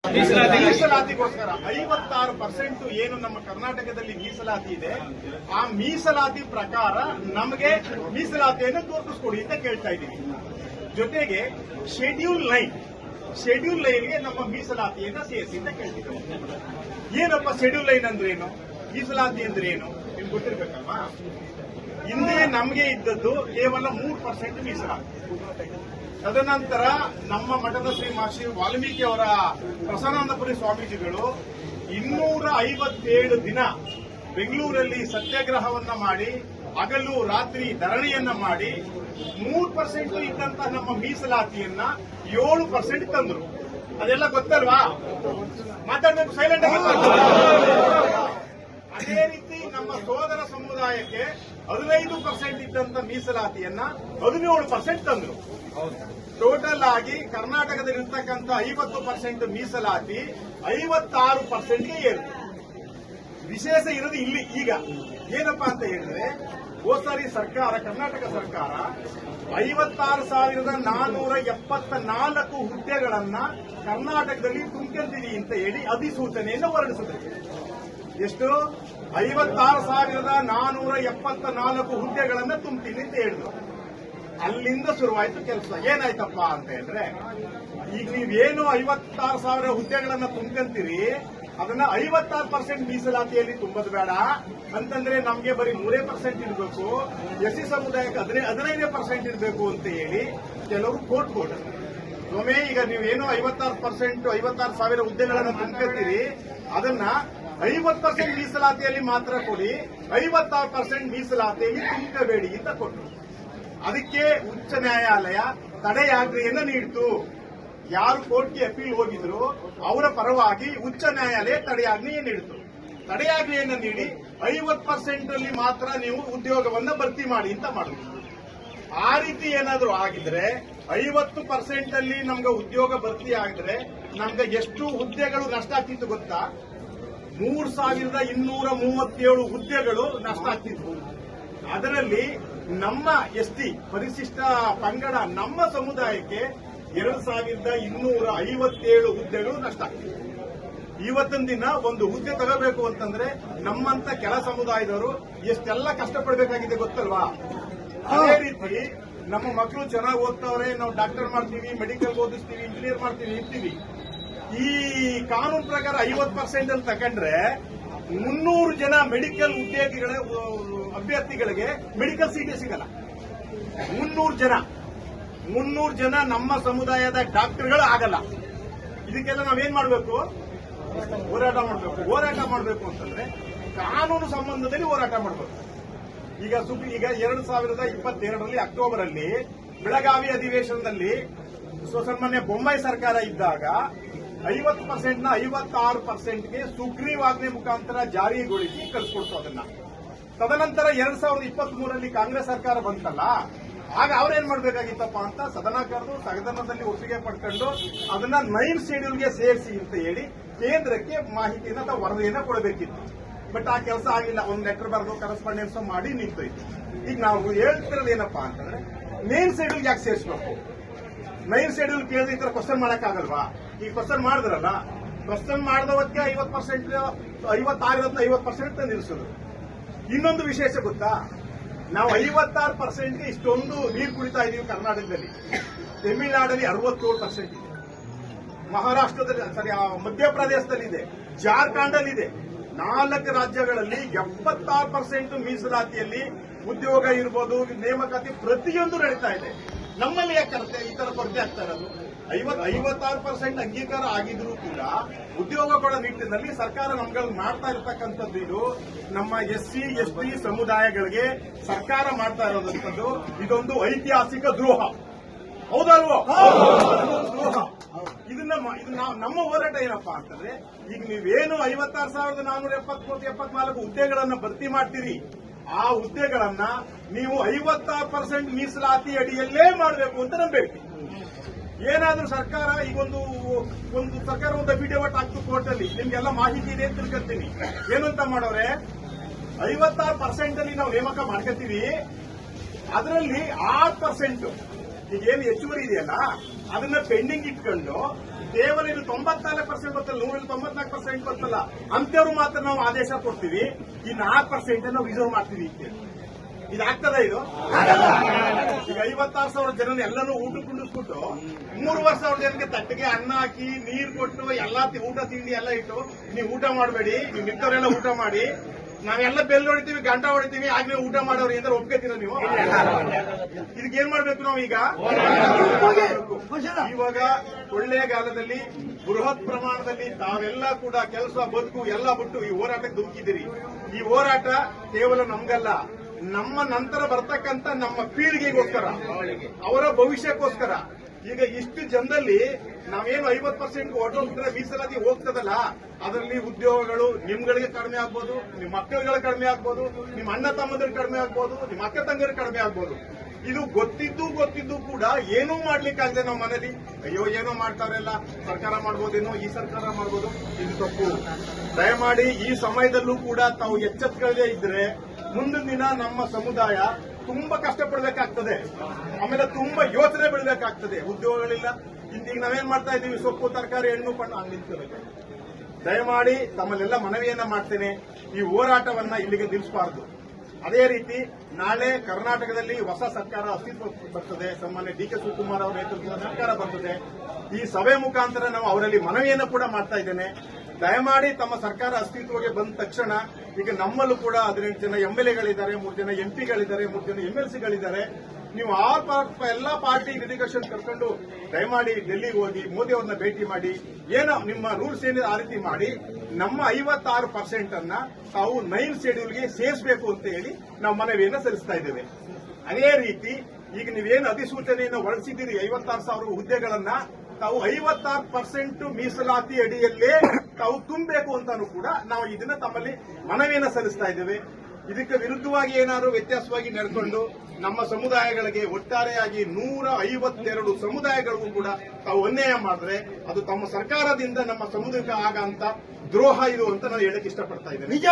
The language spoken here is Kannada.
ಮೀಸಲಾತಿಗೋಸ್ಕರ 56% ಏನು ನಮ್ಮ ಕರ್ನಾಟಕದಲ್ಲಿ ಮೀಸಲಾತಿ ಇದೆ, ಆ ಮೀಸಲಾತಿ ಪ್ರಕಾರ ನಮಗೆ ಮೀಸಲಾತಿಯನ್ನು ತೋರಿಸ್ಕೊಡಿ ಅಂತ ಕೇಳ್ತಾ ಇದ್ದೀವಿ. ಜೊತೆಗೆ ಶೆಡ್ಯೂಲ್ ಲೈನ್ಗೆ ನಮ್ಮ ಮೀಸಲಾತಿಯನ್ನು ಸೇರಿಸಿ ಅಂತ ಕೇಳ್ತಿದ್ದೇವೆ. ಏನಪ್ಪ ಶೆಡ್ಯೂಲ್ ಲೈನ್ ಅಂದ್ರೆ ಏನು, ಮೀಸಲಾತಿ ಅಂದ್ರೆ ಏನು ನಿಮ್ಗೆ ಗೊತ್ತಿರ್ಬೇಕಲ್ವಾ? ಹಿಂದೆ ನಮಗೆ ಇದ್ದದ್ದು ಕೇವಲ 3% ಮೀಸಲಾತಿ. ತದನಂತರ ನಮ್ಮ ಮಠದ ಶ್ರೀ ಮಹರ್ಷಿ ವಾಲ್ಮೀಕಿ ಅವರ ಪ್ರಸನ್ನಾನಂದಪುರಿ ಸ್ವಾಮೀಜಿಗಳು 257 ದಿನ ಬೆಂಗಳೂರಲ್ಲಿ ಸತ್ಯಾಗ್ರಹವನ್ನ ಮಾಡಿ ಹಗಲು ರಾತ್ರಿ ಧರಣಿಯನ್ನ ಮಾಡಿ 3% ಇದ್ದಂತಹ ನಮ್ಮ ಮೀಸಲಾತಿಯನ್ನ 7% ತಂದ್ರು. ಅದೆಲ್ಲ ಗೊತ್ತಲ್ವಾ? ಮಾತಾಡ್ಬೇಕು, ಸೈಲೆಂಟ್ ಆಗಿ. ಅದೇ ರೀತಿ ನಮ್ಮ ಸೋದರ ಸಮುದಾಯಕ್ಕೆ 15% ಇದ್ದಂತ ಮೀಸಲಾತಿಯನ್ನ 17% ತಂದ್ರು. ಟೋಟಲ್ ಆಗಿ ಕರ್ನಾಟಕದಲ್ಲಿರ್ತಕ್ಕಂಥ 50% ಮೀಸಲಾತಿ 56%ಗೆ ಏರಿತು. ವಿಶೇಷ ಇರೋದು ಇಲ್ಲಿ ಈಗ ಏನಪ್ಪಾ ಅಂತ ಹೇಳಿದ್ರೆ, ಹೋದ್ಸಾರಿ ಸರ್ಕಾರ, ಕರ್ನಾಟಕ ಸರ್ಕಾರ 56,474 ಹುದ್ದೆಗಳನ್ನ ಕರ್ನಾಟಕದಲ್ಲಿ ತುಂಬಿದ್ದೀವಿ ಅಂತ ಹೇಳಿ ಅಧಿಸೂಚನೆಯನ್ನು ಹೊರಡಿಸಿದೆ. ಎಷ್ಟು? 56,474 ಹುದ್ದೆಗಳನ್ನ ತುಂಬ್ತೀನಿ ಅಂತ ಹೇಳಿದ್ರು. ಅಲ್ಲಿಂದ ಶುರುವಾಯಿತು ಕೆಲಸ. ಏನಾಯ್ತಪ್ಪ ಅಂತ ಹೇಳಿದ್ರೆ, ಈಗ ನೀವೇನು 56,000 ಹುದ್ದೆಗಳನ್ನ ತುಂಬ್ಕೊಂತೀರಿ, ಅದನ್ನ 56% ಮೀಸಲಾತಿಯಲ್ಲಿ ತುಂಬೋದು ಬೇಡ ಅಂತಂದ್ರೆ ನಮ್ಗೆ ಬರೀ 3% ಇರಬೇಕು, ಎಸ್ಸಿ ಸಮುದಾಯಕ್ಕೆ 15% ಇರಬೇಕು ಅಂತ ಹೇಳಿ ಕೆಲವರು ಕೋರ್ಟ್ ಕೊಟ್ಟರು. ಒಮ್ಮೆ ಈಗ ನೀವೇನು 56,000 ಹುದ್ದೆಗಳನ್ನ ತುಂಬ್ಕೊತೀರಿ, ಅದನ್ನ 50% ಮೀಸಲಾತಿಯಲ್ಲಿ ಮಾತ್ರ ಕೊಡಿ, 56% ಮೀಸಲಾತಿಯಲ್ಲಿ ತುಂಬಿಕಬೇಡಿ ಅಂತ ಕೊಟ್ಟರು. ಅದಕ್ಕೆ ಉಚ್ಚ ನ್ಯಾಯಾಲಯ ತಡೆಯಾಜ್ಞೆಯನ್ನು ನೀಡಿತು. ಯಾರು ಕೋರ್ಟ್ಗೆ ಅಪೀಲ್ ಹೋಗಿದ್ರು ಅವರ ಪರವಾಗಿ ಉಚ್ಚ ನ್ಯಾಯಾಲಯ ತಡೆಯಾಜ್ಞೆಯನ್ನು ನೀಡಿತು. ತಡೆಯಾಜ್ಞೆಯನ್ನು ನೀಡಿ 50% ಅಲ್ಲಿ ಮಾತ್ರ ನೀವು ಉದ್ಯೋಗವನ್ನ ಭರ್ತಿ ಮಾಡಿ ಅಂತ ಮಾಡಿದ್ರು. ಆ ರೀತಿ ಏನಾದರೂ ಆಗಿದ್ರೆ 50% ಅಲ್ಲಿ ನಮ್ಗೆ ಉದ್ಯೋಗ ಭರ್ತಿ ಆಗಿದ್ರೆ ನಮ್ಗೆ ಎಷ್ಟು ಹುದ್ದೆಗಳು ನಷ್ಟ ಆಗ್ತಿತ್ತು ಗೊತ್ತಾ? 3,237 ಹುದ್ದೆಗಳು ನಷ್ಟ ಆಗ್ತಿತ್ತು. ಅದರಲ್ಲಿ ನಮ್ಮ ಎಸ್ಟಿ ಪರಿಶಿಷ್ಟ ಪಂಗಡ ನಮ್ಮ ಸಮುದಾಯಕ್ಕೆ 2,257 ಹುದ್ದೆಗಳು ನಷ್ಟ ಆಗ್ತಿದೆ. ಇವತ್ತಿನ ದಿನ ಒಂದು ಹುದ್ದೆ ತಗೋಬೇಕು ಅಂತಂದ್ರೆ ನಮ್ಮಂತ ಕೆಲ ಸಮುದಾಯದವರು ಎಷ್ಟೆಲ್ಲ ಕಷ್ಟಪಡಬೇಕಾಗಿದೆ ಗೊತ್ತಲ್ವಾ? ಅದೇ ರೀತಿ ನಮ್ಮ ಮಕ್ಕಳು ಚೆನ್ನಾಗಿ ಓದ್ತಾವ್ರೆ, ನಾವು ಡಾಕ್ಟರ್ ಮಾಡ್ತೀವಿ, ಮೆಡಿಕಲ್ ಓದಿಸ್ತೀವಿ, ಇಂಜಿನಿಯರ್ ಮಾಡ್ತೀವಿ ಇರ್ತೀವಿ. ಈ ಕಾನೂನು ಪ್ರಕಾರ 50% ಅಲ್ಲಿ ತಗೊಂಡ್ರೆ 300 ಜನ ಮೆಡಿಕಲ್ ಉದ್ಯೋಗಿಗಳ ಅಭ್ಯರ್ಥಿಗಳಿಗೆ ಮೆಡಿಕಲ್ ಸೀಟೇ ಸಿಗಲ್ಲ. 300 ಜನ ನಮ್ಮ ಸಮುದಾಯದ ಡಾಕ್ಟರ್ಗಳು ಆಗಲ್ಲ. ಇದಕ್ಕೆಲ್ಲ ನಾವೇನ್ ಮಾಡಬೇಕು? ಹೋರಾಟ ಮಾಡಬೇಕು ಅಂತಂದ್ರೆ ಕಾನೂನು ಸಂಬಂಧದಲ್ಲಿ ಹೋರಾಟ ಮಾಡಬೇಕು. ಈಗ 2022 ಅಕ್ಟೋಬರ್ ಅಲ್ಲಿ ಬೆಳಗಾವಿ ಅಧಿವೇಶನದಲ್ಲಿ ಸನ್ಮಾನ್ಯ ಬೊಮ್ಮಾಯಿ ಸರ್ಕಾರ ಇದ್ದಾಗ 50%ನ 56%ಗೆ ಸುಗ್ರೀವಾಜ್ಞೆ ಮುಖಾಂತರ ಜಾರಿಗೊಳಿಸಿ ಕಳಿಸ್ಕೊಡ್ತು ಅದನ್ನ. ತದನಂತರ 2023 ಕಾಂಗ್ರೆಸ್ ಸರ್ಕಾರ ಬಂತಲ್ಲ, ಆಗ ಅವ್ರೇನ್ ಮಾಡ್ಬೇಕಾಗಿತ್ತಪ್ಪ ಅಂತ ಸದನ ಕರೆದು ಸದನದಲ್ಲಿ ಒಪ್ಪಿಗೆ ಪಡ್ಕೊಂಡು ಅದನ್ನ 9 ಶೆಡ್ಯೂಲ್ಗೆ ಸೇರಿಸಿ ಅಂತ ಹೇಳಿ ಕೇಂದ್ರಕ್ಕೆ ಮಾಹಿತಿಯನ್ನು ಅಥವಾ ವರದಿಯನ್ನ ಕೊಡಬೇಕಿತ್ತು. ಬಟ್ ಆ ಕೆಲಸ ಆಗಿಲ್ಲ. ಒಂದು ಲೆಟರ್ ಬರೆದು ಕರೆಸ್ಪಾಂಡೆನ್ಸ್ ಮಾಡಿ ನಿಂತೋಯ್ತು. ಈಗ ನಾವು ಹೇಳ್ತಿರೋದು ಏನಪ್ಪಾ ಅಂತಂದ್ರೆ, ಮೇನ್ ಶೆಡ್ಯೂಲ್ ಯಾಕೆ ಸೇರಿಸಬೇಕು? 9 ಶೆಡ್ಯೂಲ್ ಕೇಳಿದ್ರೆ ಈ ತರ ಕ್ವಶನ್ ಮಾಡಕ್ಕಾಗಲ್ವಾ? ಈ ಕ್ವಶನ್ ಮಾಡಿದ್ರಲ್ಲ, ಕ್ವಶನ್ ಮಾಡಿದವಕ್ಕೆ 50%, 50% ತಂದಿರಿಸೋದು. ಇನ್ನೊಂದು ವಿಶೇಷ ಗೊತ್ತಾ? ನಾವು 56%ಗೆ ಇಷ್ಟೊಂದು ನೀರು ಕುಡಿತಾ ಇದೀವಿ ಕರ್ನಾಟಕದಲ್ಲಿ. ತಮಿಳುನಾಡಲ್ಲಿ 67% ಇದೆ, ಮಹಾರಾಷ್ಟ್ರದಲ್ಲಿ, ಮಧ್ಯಪ್ರದೇಶದಲ್ಲಿದೆ, ಜಾರ್ಖಂಡಲ್ಲಿದೆ. 4 ರಾಜ್ಯಗಳಲ್ಲಿ 76% ಮೀಸಲಾತಿಯಲ್ಲಿ ಉದ್ಯೋಗ ಇರ್ಬೋದು, ನೇಮಕಾತಿ ಪ್ರತಿಯೊಂದು ನಡೀತಾ ಇದೆ. ನಮ್ಮಲ್ಲಿ ಯಾಕೆ ಈ ತರ ಕೊರತೆ ಆಗ್ತಾ ಇರೋದು? 56% ಅಂಗೀಕಾರ ಆಗಿದ್ರು ಕೂಡ ಉದ್ಯೋಗ ಕೊಡೋ ನಿಟ್ಟಿನಲ್ಲಿ ಸರ್ಕಾರ ನಮ್ಗಳು ಮಾಡ್ತಾ ಇರತಕ್ಕಂಥದ್ದು ಇದು ನಮ್ಮ SC ST ಸಮುದಾಯಗಳಿಗೆ ಸರ್ಕಾರ ಮಾಡ್ತಾ ಇರೋದಂಥದ್ದು ಇದೊಂದು ಐತಿಹಾಸಿಕ ದ್ರೋಹ. ಹೌದಲ್ವೋ? ದ್ರೋಹ. ಇದನ್ನ ನಮ್ಮ ಹೋರಾಟ ಏನಪ್ಪಾ ಅಂತಂದ್ರೆ, ಈಗ ನೀವೇನು 56,474 ಹುದ್ದೆಗಳನ್ನ ಭರ್ತಿ ಮಾಡ್ತೀರಿ, ಆ ಹುದ್ದೆಗಳನ್ನ ನೀವು 56% ಮೀಸಲಾತಿ ಅಡಿಯಲ್ಲೇ ಮಾಡಬೇಕು ಅಂತ ನಂಬೇಕು. ಏನಾದ್ರೂ ಸರ್ಕಾರ ಈಗ ಒಂದು ಸರ್ಕಾರ ಒಂದು ಅಫಿಡೇವಿಟ್ ಆಗ್ತು ಕೋರ್ಟಲ್ಲಿ, ನಿಮ್ಗೆಲ್ಲ ಮಾಹಿತಿ ಇದೆ ಅಂತ ತಿಳ್ಕೊತೀನಿ. ಏನಂತ ಮಾಡೋರೆ, 56% ಅಲ್ಲಿ ನಾವು ನೇಮಕ ಮಾಡ್ಕೊತೀವಿ, ಅದರಲ್ಲಿ 6% ಈಗೇನು ಹೆಚ್ಚುವರಿ ಇದೆಯಲ್ಲ ಅದನ್ನ ಪೆಂಡಿಂಗ್ ಇಟ್ಕೊಂಡು ಕೇವಲ ಇದು 94% ಬರ್ತಲ್ಲ, 194% ಬರ್ತಲ್ಲ ಅಂತವ್ರು ಮಾತ್ರ ನಾವು ಆದೇಶ ಕೊಡ್ತೀವಿ. ಈ 4% ನಾವು ರಿಸರ್ವ್ ಮಾಡ್ತೀವಿ. ಇದಾಗ್ತದ ಇದು? ಈಗ 56,000 ಜನ ಎಲ್ಲನೂ ಊಟ ಕುಂಡಿಸ್ಬಿಟ್ಟು 3,000 ಜನಕ್ಕೆ ತಟ್ಟಿಗೆ ಅನ್ನ ಹಾಕಿ ನೀರು ಕೊಟ್ಟು ಎಲ್ಲಾ ಊಟ ತಿಂಡಿ ಎಲ್ಲ ಇಟ್ಟು ನೀವು ಊಟ ಮಾಡಬೇಡಿ, ನೀವು ಮಿಕ್ಕವರೆಲ್ಲ ಊಟ ಮಾಡಿ, ನಾವೆಲ್ಲ ಬೆಲ್ ಹೊಡಿತೀವಿ, ಗಂಟ ಹೊಡಿತೀವಿ, ಆಗ್ಲೇ ಊಟ ಮಾಡೋರು ಏನಾದ್ರು ಒಪ್ಕೋತೀರ ನೀವು? ಇದಕ್ಕೆ ಏನ್ ಮಾಡ್ಬೇಕು ನಾವು ಈಗ? ಇವಾಗ ಕೊಳ್ಳೇಗಾಲದಲ್ಲಿ ಬೃಹತ್ ಪ್ರಮಾಣದಲ್ಲಿ ತಾವೆಲ್ಲ ಕೂಡ ಕೆಲಸ ಬದುಕು ಎಲ್ಲ ಬಿಟ್ಟು ಈ ಹೋರಾಟಕ್ಕೆ ಧುಮುಕಿದ್ದೀರಿ. ಈ ಹೋರಾಟ ಕೇವಲ ನಮ್ಗಲ್ಲ, ನಮ್ಮ ನಂತರ ಬರ್ತಕ್ಕಂಥ ನಮ್ಮ ಪೀಳಿಗೆಗೋಸ್ಕರ, ಅವರ ಭವಿಷ್ಯಕ್ಕೋಸ್ಕರ. ಈಗ ಇಷ್ಟು ಜನದಲ್ಲಿ ನಾವೇನು 50% ಹೊರಟೋಗ್ಬಿಟ್ರೆ ಮೀಸಲಾತಿ ಹೋಗ್ತದಲ್ಲ, ಅದರಲ್ಲಿ ಉದ್ಯೋಗಗಳು ನಿಮ್ಗಳಿಗೆ ಕಡಿಮೆ ಆಗ್ಬೋದು, ನಿಮ್ಮ ಮಕ್ಕಳುಗಳ ಕಡಿಮೆ ಆಗ್ಬೋದು, ನಿಮ್ಮ ಅಣ್ಣ ತಮ್ಮಂದಿರಿಗೆ ಕಡಿಮೆ ಆಗ್ಬೋದು, ನಿಮ್ಮ ಅಕ್ಕ ತಂಗಿಯರಿಗೆ ಕಡಿಮೆ ಆಗ್ಬೋದು. ಇದು ಗೊತ್ತಿದ್ದು ಕೂಡ ಏನೂ ಮಾಡ್ಲಿಕ್ಕಾಗದೆ ನಾವು ಮನೇಲಿ ಅಯ್ಯೋ ಏನೋ ಮಾಡ್ತಾರಲ್ಲ, ಸರ್ಕಾರ ಮಾಡ್ಬೋದೇನೋ, ಈ ಸರ್ಕಾರ ಮಾಡ್ಬೋದು, ಇದು ತಪ್ಪು. ದಯಮಾಡಿ ಈ ಸಮಯದಲ್ಲೂ ಕೂಡ ತಾವು ಎಚ್ಚೆತ್ತುಕೊಳ್ಳದೆ ಇದ್ರೆ ಮುಂದಿನ ದಿನ ನಮ್ಮ ಸಮುದಾಯ ತುಂಬಾ ಕಷ್ಟಪಡಬೇಕಾಗ್ತದೆ. ಆಮೇಲೆ ತುಂಬಾ ಯೋಚನೆ ಬೆಳಬೇಕಾಗ್ತದೆ. ಉದ್ಯೋಗಗಳಿಲ್ಲ, ಈಗ ನಾವೇನ್ ಮಾಡ್ತಾ ಇದ್ದೀವಿ, ಸೊಪ್ಪು ತರಕಾರಿ ಹಣ್ಣು ಪಣ್ಣು ಅಲ್ಲಿ ನಿಂತ್ಕೋಬೇಕು. ದಯಮಾಡಿ ತಮ್ಮಲ್ಲೆಲ್ಲ ಮನವಿಯನ್ನ ಮಾಡ್ತೇನೆ, ಈ ಹೋರಾಟವನ್ನ ಇಲ್ಲಿಗೆ ನಿಲ್ಲಿಸಬಾರದು. ಅದೇ ರೀತಿ ನಾಳೆ ಕರ್ನಾಟಕದಲ್ಲಿ ಹೊಸ ಸರ್ಕಾರ ಅಸ್ತಿತ್ವಕ್ಕೆ ಬರ್ತದೆ, ಸಾಮಾನ್ಯ ಡಿ ಕೆ ಶಿವಕುಮಾರ್ ಅವರ ನೇತೃತ್ವದ ಸರ್ಕಾರ ಬರ್ತದೆ. ಈ ಸಭೆ ಮುಖಾಂತರ ನಾವು ಅವರಲ್ಲಿ ಮನವಿಯನ್ನು ಕೂಡ ಮಾಡ್ತಾ ಇದ್ದೇನೆ. ದಯಮಾಡಿ ತಮ್ಮ ಸರ್ಕಾರ ಅಸ್ತಿತ್ವಕ್ಕೆ ಬಂದ ತಕ್ಷಣ ಈಗ ನಮ್ಮಲ್ಲೂ ಕೂಡ 18 ಜನ MLAಗಳಿದ್ದಾರೆ, 3 ಜನ MP ಗಳಿದ್ದಾರೆ, 3 ಜನ MLCಗಳಿದ್ದಾರೆ. ನೀವು ಎಲ್ಲಾ ಪಾರ್ಟಿ ಡೆಲಿಗೇಷನ್ ಕರ್ಕೊಂಡು ದಯಮಾಡಿ ಡೆಲ್ಲಿಗೆ ಹೋಗಿ ಮೋದಿ ಅವ್ರನ್ನ ಭೇಟಿ ಮಾಡಿ, ಏನೋ ನಿಮ್ಮ ರೂಲ್ಸ್ ಏನಿದೆ ಆ ರೀತಿ ಮಾಡಿ ನಮ್ಮ 56% ಅನ್ನ ತಾವು 9 ಶೆಡ್ಯೂಲ್ಗೆ ಸೇರಿಸಬೇಕು ಅಂತ ಹೇಳಿ ನಾವು ಮನವಿಯನ್ನು ಸಲ್ಲಿಸ್ತಾ ಇದ್ದೇವೆ. ಅದೇ ರೀತಿ ಈಗ ನೀವೇನು ಅಧಿಸೂಚನೆಯನ್ನು ಹೊರಡಿಸಿದ್ದೀರಿ 56,000 ಹುದ್ದೆಗಳನ್ನ ತಾವು 56% ಮೀಸಲಾತಿ ಅಡಿಯಲ್ಲೇ ತಾವು ತುಂಬಬೇಕು ಅಂತಾನು ಕೂಡ ನಾವು ಇದನ್ನ ತಮ್ಮಲ್ಲಿ ಮನವಿಯನ್ನು ಸಲ್ಲಿಸ್ತಾ ಇದ್ದೇವೆ. ಇದಕ್ಕೆ ವಿರುದ್ಧವಾಗಿ ಏನಾದರೂ ವ್ಯತ್ಯಾಸವಾಗಿ ನಡೆದುಕೊಂಡು ನಮ್ಮ ಸಮುದಾಯಗಳಿಗೆ ಒಟ್ಟಾರೆಯಾಗಿ 152 ಸಮುದಾಯಗಳಿಗೂ ಕೂಡ ತಾವು ಅನ್ಯಾಯ ಮಾಡಿದ್ರೆ ಅದು ತಮ್ಮ ಸರ್ಕಾರದಿಂದ ನಮ್ಮ ಸಮುದಾಯಕ್ಕೆ ಆಗಂತ ದ್ರೋಹ ಇದು ಅಂತ ನಾನು ಹೇಳಕ್ ಇಷ್ಟಪಡ್ತಾ ಇದ್ದೇನೆ. ನಿಜ